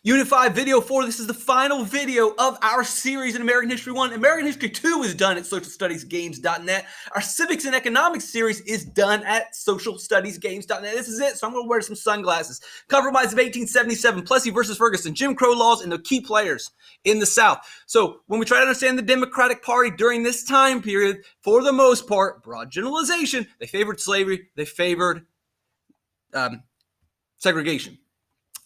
Unit 5 video 4, this is the final video of our series in American History 1. American History 2 is done at socialstudiesgames.net. Our Civics and Economics series is done at socialstudiesgames.net. This is it, so I'm going to wear some sunglasses. Compromise of 1877, Plessy versus Ferguson, Jim Crow laws, and the key players in the South. So when we try to understand the Democratic Party during this time period, for the most part, broad generalization, they favored slavery, they favored segregation.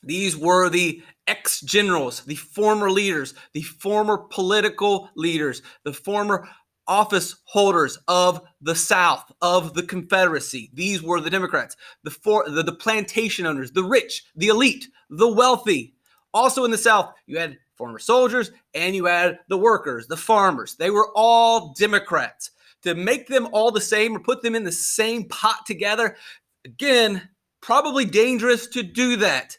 These were the ex-generals, the former leaders, the former political leaders, the former office holders of the South, of the Confederacy. These were the Democrats, the plantation owners, the rich, the elite, the wealthy. Also in the South, you had former soldiers and you had the workers, the farmers. They were all Democrats. To make them all the same or put them in the same pot together, again, probably dangerous to do that.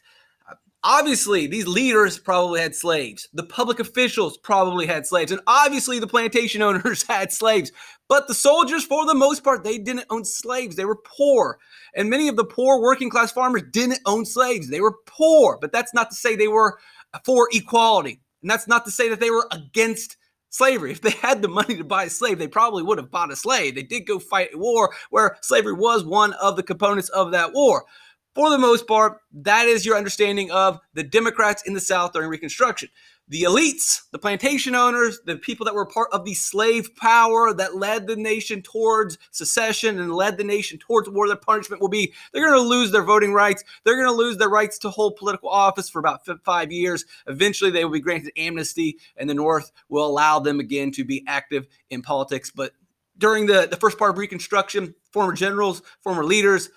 Obviously, these leaders probably had slaves. The public officials probably had slaves. And obviously, the plantation owners had slaves. But the soldiers, for the most part, they didn't own slaves. They were poor. And many of the poor working class farmers didn't own slaves. They were poor. But that's not to say they were for equality. And that's not to say that they were against slavery. If they had the money to buy a slave, they probably would have bought a slave. They did go fight a war where slavery was one of the components of that war. For the most part, that is your understanding of the Democrats in the South during Reconstruction. The elites, the plantation owners, the people that were part of the slave power that led the nation towards secession and led the nation towards war, their punishment will be they're going to lose their voting rights. They're going to lose their rights to hold political office for about 5 years. Eventually, they will be granted amnesty, and the North will allow them again to be active in politics. But during the first part of Reconstruction, former generals, former leaders,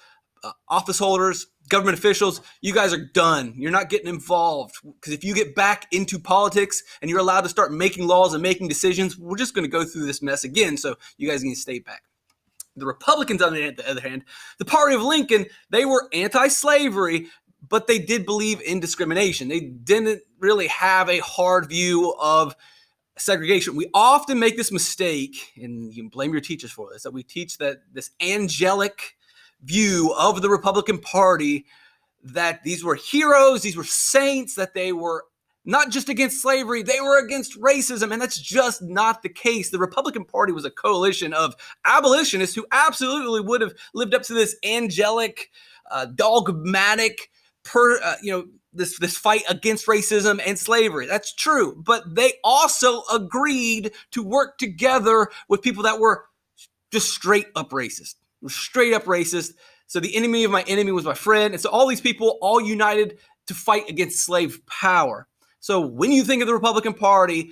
office holders, government officials, you guys are done. You're not getting involved, because if you get back into politics and you're allowed to start making laws and making decisions, we're just going to go through this mess again. So you guys need to stay back. The Republicans, on the other hand, the party of Lincoln, they were anti-slavery, but they did believe in discrimination. They didn't really have a hard view of segregation. We often make this mistake, and you can blame your teachers for this, that we teach that this angelic view of the Republican Party, that these were heroes, these were saints, that they were not just against slavery, they were against racism, and that's just not the case. The Republican Party was a coalition of abolitionists who absolutely would have lived up to this angelic, dogmatic, this fight against racism and slavery. That's true, but they also agreed to work together with people that were just straight up racist. Straight up racist. So the enemy of my enemy was my friend. And so all these people all united to fight against slave power. So when you think of the Republican Party,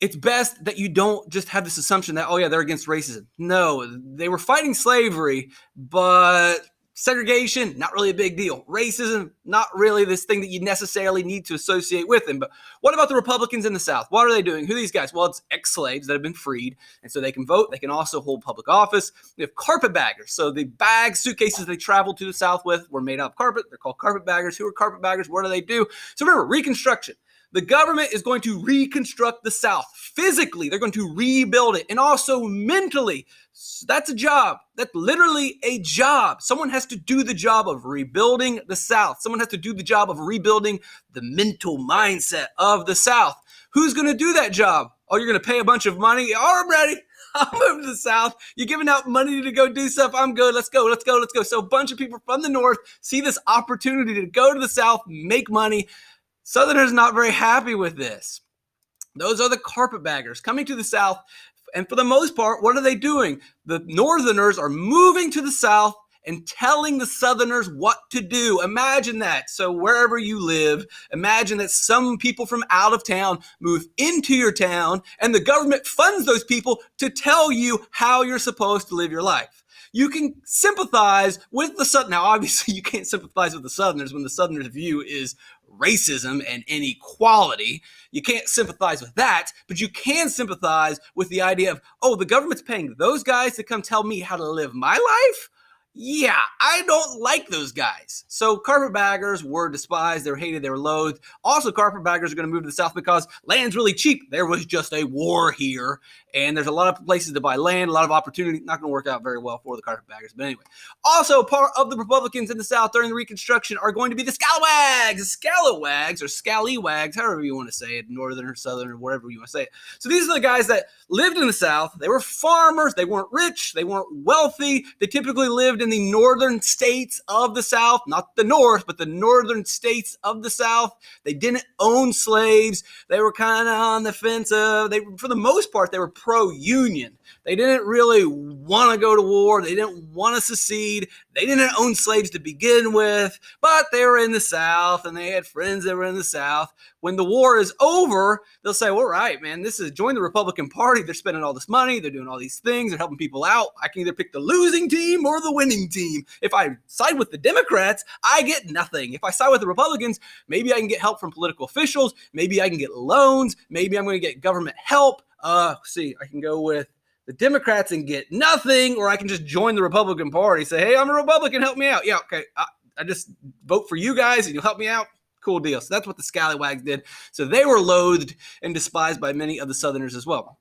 it's best that you don't just have this assumption that, oh yeah, they're against racism. No, they were fighting slavery, but segregation, not really a big deal. Racism, not really this thing that you necessarily need to associate with them. But what about the Republicans in the South? What are they doing? Who are these guys? Well, it's ex-slaves that have been freed, and so they can vote. They can also hold public office. We have carpetbaggers. So the bags, suitcases they traveled to the South with were made out of carpet. They're called carpetbaggers. Who are carpetbaggers? What do they do? So remember, Reconstruction. The government is going to reconstruct the South. Physically, they're going to rebuild it, and also mentally. That's a job. That's literally a job. Someone has to do the job of rebuilding the South. Someone has to do the job of rebuilding the mental mindset of the South. Who's going to do that job? Oh, you're going to pay a bunch of money? Oh, I'm ready. I'll move to the South. You're giving out money to go do stuff. I'm good. Let's go. Let's go. Let's go. So a bunch of people from the North see this opportunity to go to the South, make money. Southerners not very happy with this. Those are the carpetbaggers coming to the South. And for the most part, what are they doing? The Northerners are moving to the South and telling the Southerners what to do. Imagine that. So wherever you live, imagine that some people from out of town move into your town, and the government funds those people to tell you how you're supposed to live your life. You can sympathize with the Southerners. Now, obviously, you can't sympathize with the Southerners when the Southerners' view is racism and inequality. You can't sympathize with that, but you can sympathize with the idea of, oh, the government's paying those guys to come tell me how to live my life? Yeah, I don't like those guys. So carpetbaggers were despised, they were hated, they were loathed. Also, carpetbaggers are going to move to the South because land's really cheap. There was just a war here, and there's a lot of places to buy land, a lot of opportunity. Not going to work out very well for the carpetbaggers, but anyway. Also, part of the Republicans in the South during the Reconstruction are going to be the Scalawags. The Scalawags, or Scallywags, however you want to say it, northern or southern or wherever you want to say it. So these are the guys that lived in the South. They were farmers. They weren't rich. They weren't wealthy. They typically lived in the northern states of the South, not the North, but the northern states of the South. They didn't own slaves. They were kind of on the fence. For the most part, they were pro-union. They didn't really want to go to war. They didn't want to secede. They didn't own slaves to begin with, but they were in the South, and they had friends that were in the South. When the war is over, they'll say, all right, man, join the Republican Party. They're spending all this money. They're doing all these things. They're helping people out. I can either pick the losing team or the winning team. If I side with the Democrats, I get nothing. If I side with the Republicans, maybe I can get help from political officials. Maybe I can get loans. Maybe I'm going to get government help. I can go with the Democrats and get nothing, or I can just join the Republican Party. Say, hey, I'm a Republican. Help me out. Yeah, okay. I just vote for you guys and you'll help me out. Cool deal. So that's what the Scalawags did. So they were loathed and despised by many of the Southerners as well.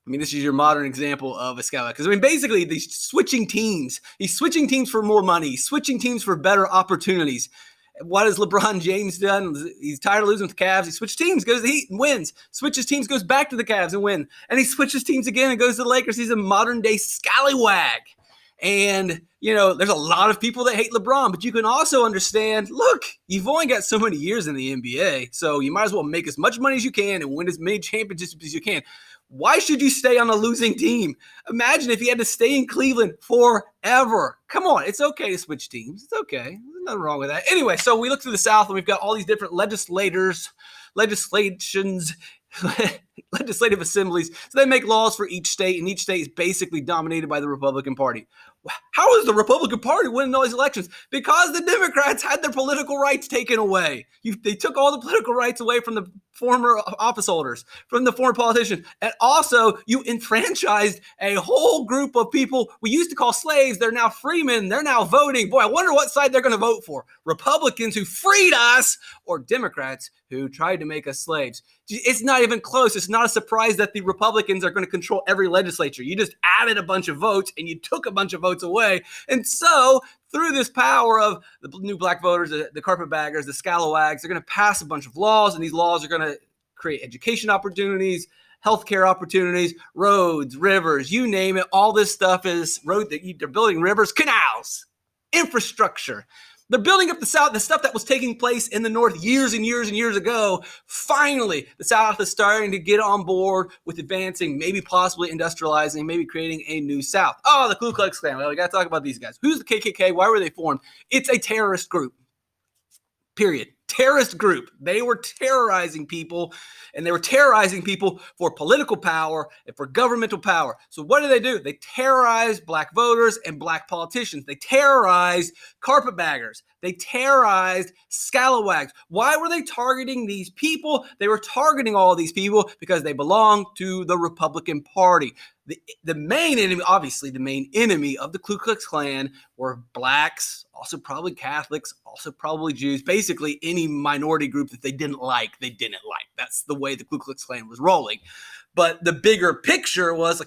I mean, this is your modern example of a Scalawag. Because, I mean, basically, these switching teams. He's switching teams for more money. He's switching teams for better opportunities. What has LeBron James done? He's tired of losing with the Cavs. He switches teams, goes to the Heat and wins. Switches teams, goes back to the Cavs and wins. And he switches teams again and goes to the Lakers. He's a modern-day Scalawag. And, there's a lot of people that hate LeBron, but you can also understand, look, you've only got so many years in the NBA, so you might as well make as much money as you can and win as many championships as you can. Why should you stay on a losing team? Imagine if you had to stay in Cleveland forever. Come on, it's okay to switch teams. It's okay. There's nothing wrong with that. Anyway, so we look through the South, and we've got all these different legislative assemblies. So they make laws for each state, and each state is basically dominated by the Republican Party. How is the Republican Party winning all these elections? Because the Democrats had their political rights taken away. They took all the political rights away from the former office holders, from the former politicians. And also, you enfranchised a whole group of people we used to call slaves. They're now freemen. They're now voting. Boy, I wonder what side they're going to vote for. Republicans who freed us, or Democrats who tried to make us slaves. It's not even close. It's not a surprise that the Republicans are going to control every legislature. You just added a bunch of votes and you took a bunch of votes away. And so through this power of the new black voters, the carpetbaggers, the Scalawags, they're going to pass a bunch of laws, and these laws are going to create education opportunities, healthcare opportunities, roads, rivers, you name it. All this stuff is they're building rivers, canals, infrastructure. They're building up the South, the stuff that was taking place in the North years and years and years ago. Finally, the South is starting to get on board with advancing, maybe possibly industrializing, maybe creating a new South. Oh, the Klu Klux Klan. Well, we got to talk about these guys. Who's the KKK? Why were they formed? It's a terrorist group. Period. Terrorist group. They were terrorizing people, and they were terrorizing people for political power and for governmental power. So what do? They terrorized black voters and black politicians. They terrorized carpetbaggers. They terrorized Scalawags. Why were they targeting these people? They were targeting all these people because they belong to the Republican Party. The main enemy, obviously the main enemy of the Klu Klux Klan were blacks, also probably Catholics, also probably Jews, basically any minority group that they didn't like. That's the way the Klu Klux Klan was rolling. But the bigger picture was,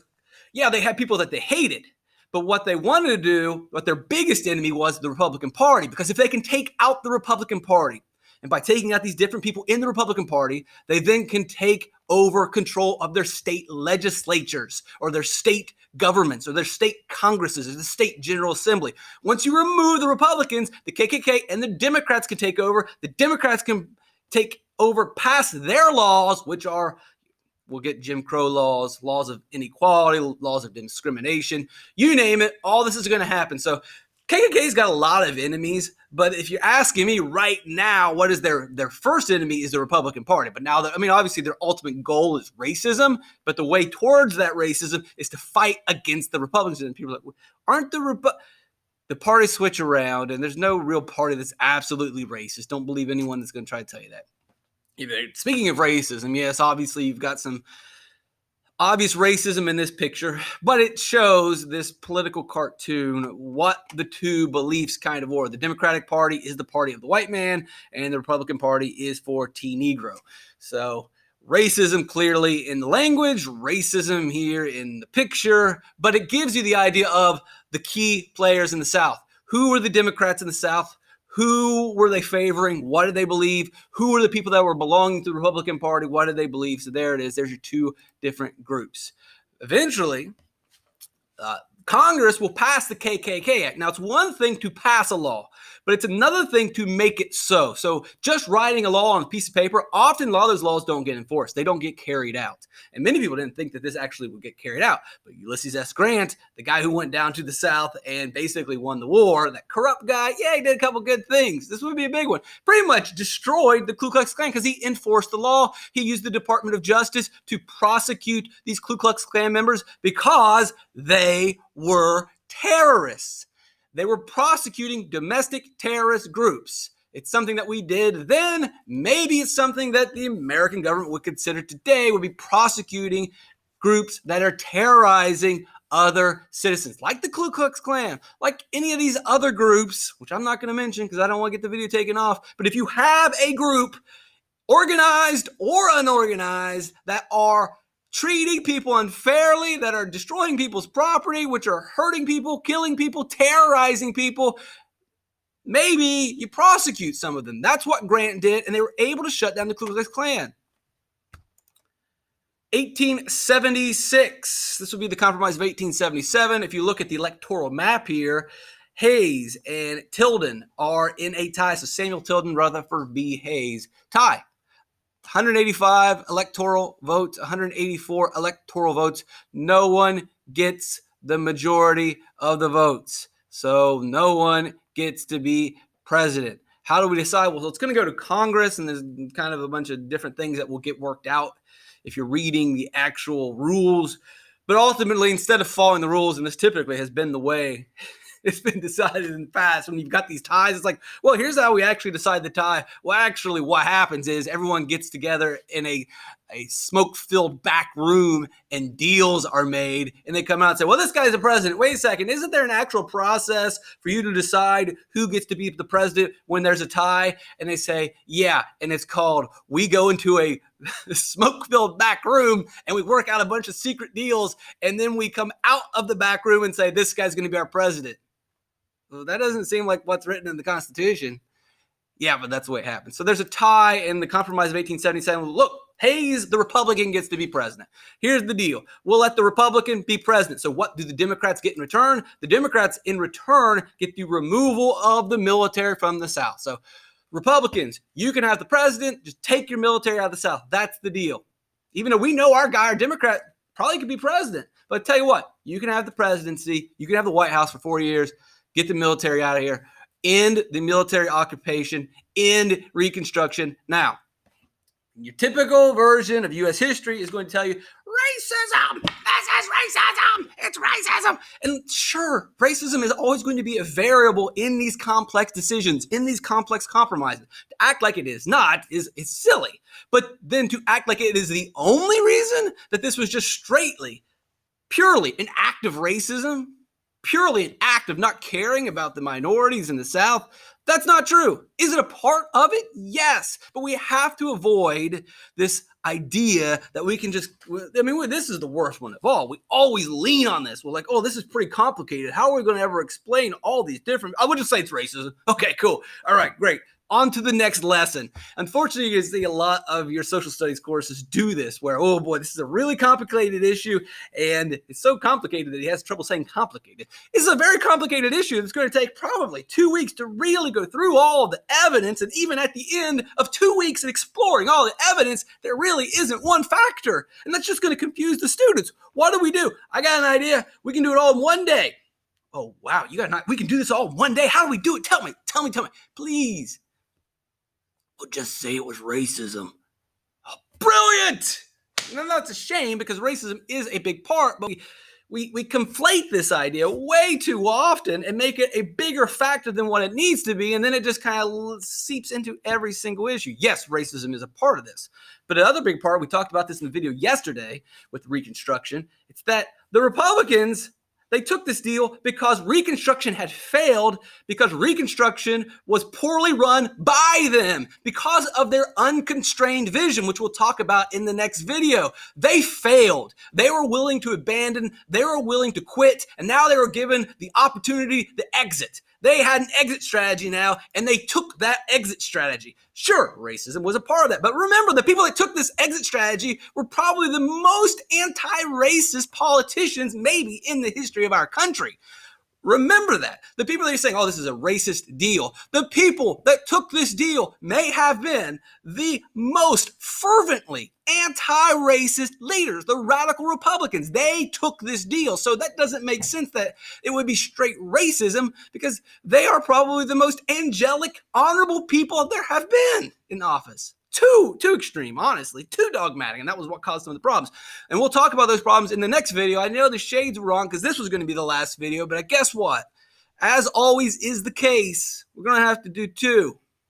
they had people that they hated. But what they wanted to do, what their biggest enemy was the Republican Party. Because if they can take out the Republican Party, and by taking out these different people in the Republican Party, they then can take over control of their state legislatures or their state governments or their state congresses or the state general assembly. Once you remove the Republicans, the KKK and the Democrats can take over. The Democrats can take over, pass their laws, which are, we'll get Jim Crow laws, laws of inequality, laws of discrimination, you name it. All this is going to happen. So KKK's got a lot of enemies, but if you're asking me right now, what is their first enemy is the Republican Party. But now, obviously their ultimate goal is racism, but the way towards that racism is to fight against the Republicans. And people are like, aren't the parties switch around, and there's no real party that's absolutely racist. Don't believe anyone that's going to try to tell you that. Speaking of racism, yes, obviously you've got some obvious racism in this picture, but it shows this political cartoon what the two beliefs kind of were. The Democratic Party is the party of the white man, and the Republican Party is for T-Negro. So racism clearly in the language, racism here in the picture, but it gives you the idea of the key players in the South. Who were the Democrats in the South? Who were they favoring? What did they believe? Who were the people that were belonging to the Republican Party? What did they believe? So there it is. There's your two different groups. Eventually, Congress will pass the KKK Act. Now, it's one thing to pass a law, but it's another thing to make it so. So just writing a law on a piece of paper, often a lot of those laws don't get enforced. They don't get carried out. And many people didn't think that this actually would get carried out. But Ulysses S. Grant, the guy who went down to the South and basically won the war, that corrupt guy, yeah, he did a couple good things. This would be a big one. Pretty much destroyed the Klu Klux Klan because he enforced the law. He used the Department of Justice to prosecute these Klu Klux Klan members because they were terrorists. They were prosecuting domestic terrorist groups. It's something that we did then. Maybe it's something that the American government would consider today, would be prosecuting groups that are terrorizing other citizens, like the Klu Klux Klan, like any of these other groups, which I'm not going to mention because I don't want to get the video taken off. But if you have a group, organized or unorganized, that are treating people unfairly, that are destroying people's property, which are hurting people, killing people, terrorizing people, maybe you prosecute some of them. That's what Grant did, and they were able to shut down the Klu Klux Klan. 1876, this would be the Compromise of 1877. If you look at the electoral map here, Hayes and Tilden are in a tie. So Samuel Tilden, Rutherford B. Hayes, tie. 185 electoral votes, 184 electoral votes. No one gets the majority of the votes. So no one gets to be president. How do we decide? Well, it's going to go to Congress, and there's kind of a bunch of different things that will get worked out if you're reading the actual rules. But ultimately, instead of following the rules, and this typically has been the way it's been decided in the past, when you've got these ties, it's like, well, here's how we actually decide the tie. Well, actually, what happens is everyone gets together in a smoke-filled back room, and deals are made, and they come out and say, well, this guy's the president. Wait a second, isn't there an actual process for you to decide who gets to be the president when there's a tie? And they say, yeah, and it's called, we go into a smoke-filled back room, and we work out a bunch of secret deals, and then we come out of the back room and say, this guy's going to be our president. Well, that doesn't seem like what's written in the Constitution. Yeah, but that's the way it happens. So there's a tie in the Compromise of 1877. Look, Hayes, the Republican, gets to be president. Here's the deal. We'll let the Republican be president. So what do the Democrats get in return? The Democrats, in return, get the removal of the military from the South. So Republicans, you can have the president, just take your military out of the South. That's the deal. Even though we know our guy, our Democrat, probably could be president. But tell you what, you can have the presidency, you can have the White House for 4 years, get the military out of here, end the military occupation, end Reconstruction. Now, your typical version of U.S. history is going to tell you, racism, this is racism, it's racism. And sure, racism is always going to be a variable in these complex decisions, in these complex compromises. To act like it is not is silly. But then to act like it is the only reason that this was just straightly, purely an act of racism, purely an act of not caring about the minorities in the South, that's not true. Is it a part of it? Yes. But we have to avoid this idea that we can just, this is the worst one of all. We always lean on this. We're like, oh, this is pretty complicated. How are we going to ever explain all these different, I would just say it's racism. Okay, cool. All right, great. On to the next lesson. Unfortunately, you can see a lot of your social studies courses do this, where, oh boy, this is a really complicated issue, and it's so complicated that he has trouble saying complicated. This is a very complicated issue that's going to take probably 2 weeks to really go through all of the evidence, and even at the end of 2 weeks and exploring all the evidence, there really isn't one factor, and that's just going to confuse the students. What do? I got an idea. We can do it all in 1 day. Oh, wow, we can do this all in 1 day. How do we do it? Tell me, please. We'll just say it was racism. Oh, brilliant! And that's a shame because racism is a big part, but we conflate this idea way too often and make it a bigger factor than what it needs to be, and then it just kind of seeps into every single issue. Yes, racism is a part of this, but another big part, we talked about this in the video yesterday with Reconstruction, it's that the Republicans, they took this deal because Reconstruction had failed, because Reconstruction was poorly run by them, because of their unconstrained vision, which we'll talk about in the next video. They failed. They were willing to abandon. They were willing to quit. And now they were given the opportunity to exit. They had an exit strategy now, and they took that exit strategy. Sure, racism was a part of that. But remember, the people that took this exit strategy were probably the most anti-racist politicians maybe in the history of our country. Remember that. The people that are saying, oh, this is a racist deal, the people that took this deal may have been the most fervently anti-racist leaders, the radical Republicans. They took this deal. So that doesn't make sense that it would be straight racism, because they are probably the most angelic, honorable people there have been in office. Too extreme, honestly, too dogmatic, and that was what caused some of the problems. And we'll talk about those problems in the next video. I know the shades were wrong because this was going to be the last video, but guess what? As always is the case, we're going to have to do two.